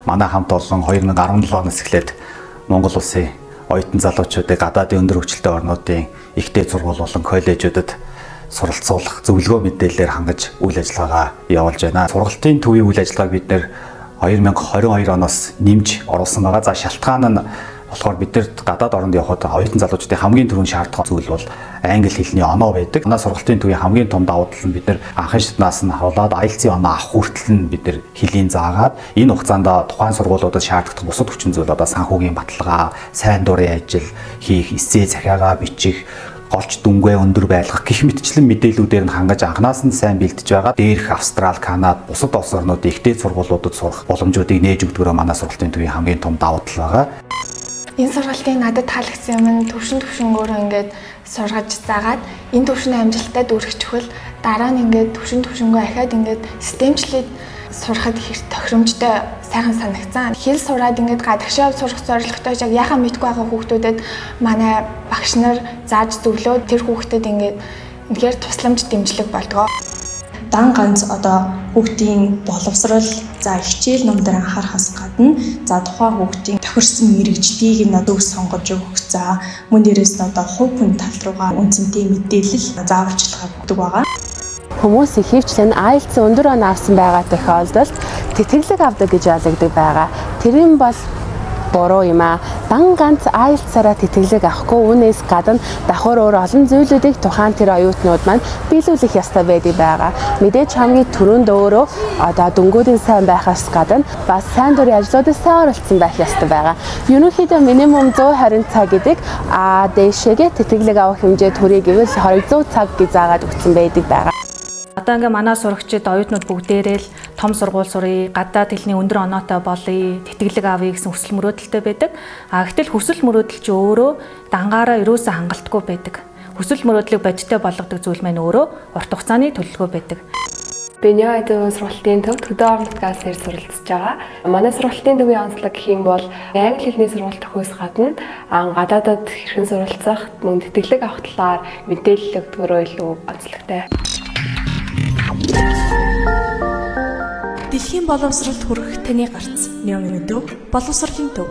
Манай хамт олон 2017 оноос эхлээд Монгол улсын оюутан залуучуудыг гадаадын өндөр хөгжилтэй орнуудын ихтэй сургууль болон коллежуудад суралцуулах зөвлөгөө мэдээлэлээр хангаж үйл ажиллагаагаа явуулж байна. Сургалтын төвийн үйл ажиллагааг бид нэр 2022 оноос нэмж оруулсан байгаа. За шалтгаан нь болохоор бидэрт гадаад оронд явхад оюутан залуучуудын хамгийн түрүүнд шаардах зүйл бол англи хэлний оноо байдаг. Манай сургалтын төвийн хамгийн том давуу тал нь бид нар анхны шатнаас нь хавлаад IELTS-ийн оноо авах хүртэл нь бид нар хэлийн заагаад энэ хугацаанд тухайн сургуулиудад шаарддаг бусад хүчин зүйл одоо санхүүгийн баталгаа, сайн дурын ажил хийх, эссе захиагаа бичих, голч дүнгээ өндөр байлгах гэх мэтчлэн мэдээллүүдээр нь хангаж анханаас нь сайн бэлдэж байгаа. Дээрх Австрали, Канада, бусад улс орнуудын ихтэй сургуулиудад сурах боломжуудыг нээж өгдөгөө манай сургалтын төвийн хамгийн том давуу тал байгаа. Энэ сургалтын надад таалагдсан юм нь төвшнгөөрөө ингээд сургаж заагаад энэ төвшний амжилттай дүүргэчихвэл дараа нь ингээд төвшнгөө ахаад ингээд системчлээд сурахад их тохиромжтой сайхан санагцсан. Хэл сураад ингээд гадагшаа сурах зорилготой яг яхаа мэдгүй байгаа хүүхдүүдэд манай багш нар зааж зөвлөөд тэр хүүхдэд ингээд үнэхээр тусламж дэмжлэг болдгоо. Дан ганц одоо хүүхдийн боловсрол, за хичээл ном дээр анхаарахаас гадна за тухайн хүүхдийн тохирсон мэрэгжлийг нь одоо сонгож өгөх, за мөн дээрээс нь одоо хувь хүн тал руугаа үнцэнтэй мэдээлэл зааварчилгаа өгдөг байгаа. Хүмүүс ихэвчлэн IELTS өндөр оноо авсан байгаа тохиолдолд тэтгэлэг авдаг гэж ойлгодог байгаа. Тэр нь бол буруу юм аа. Дан ганц IELTS-аараа тэтгэлэг авахгүй, үүнээс гадна давхар өөр олон зүйлүүдийг тухайн тэр оюутнууд маань биелүүлэх ёстой байдаг байгаа. Мэдээж хамгийн түрүүнд өөрөө одоо дөнгүүдийн сайн байхаас гадна бас сайн дурын ажлуудад сайн оролцсон байх ёстой байгаа. Ерөнхийдөө минимум 120 цаг гэдэг дээшээгээ тэтгэлэг авах хэмжээ төрий гэвэл 200 цаг гэж заагаад өгсөн байдаг байгаа. Одоо ингээ манай сурагчид оюутнууд бүгдээрээ л том сургууль сурыг, гадаад хэлний өндөр оноотой болъё, тэтгэлэг авъя гэсэн хүсэл мөрөөдөлтэй байдаг. Гэтэл хүсэл мөрөөдөл чи өөрөө дангаараа ерөөсөө хангалтгүй байдаг. Хүсэл мөрөөдлийг бодиттой болгодог зүйл маань өөрөө урт хугацааны төлөвлөгөө байдаг. Би Нёайдын сургалтын төв төдөө орнотгаас ирж суралцж байгаа. Манай сургалтын төвийн онцлог гэх юм бол англи хэлний сургалт өгөхөөс гадна гадаадад хэрхэн суралцах, мөн тэтгэлэг авах талаар мэдээлэл өгдөгөрөө илүү онцлогтой. Дэлхийн боловсролд хүрэх таны гарц Нёайдын төв боловсролын төв.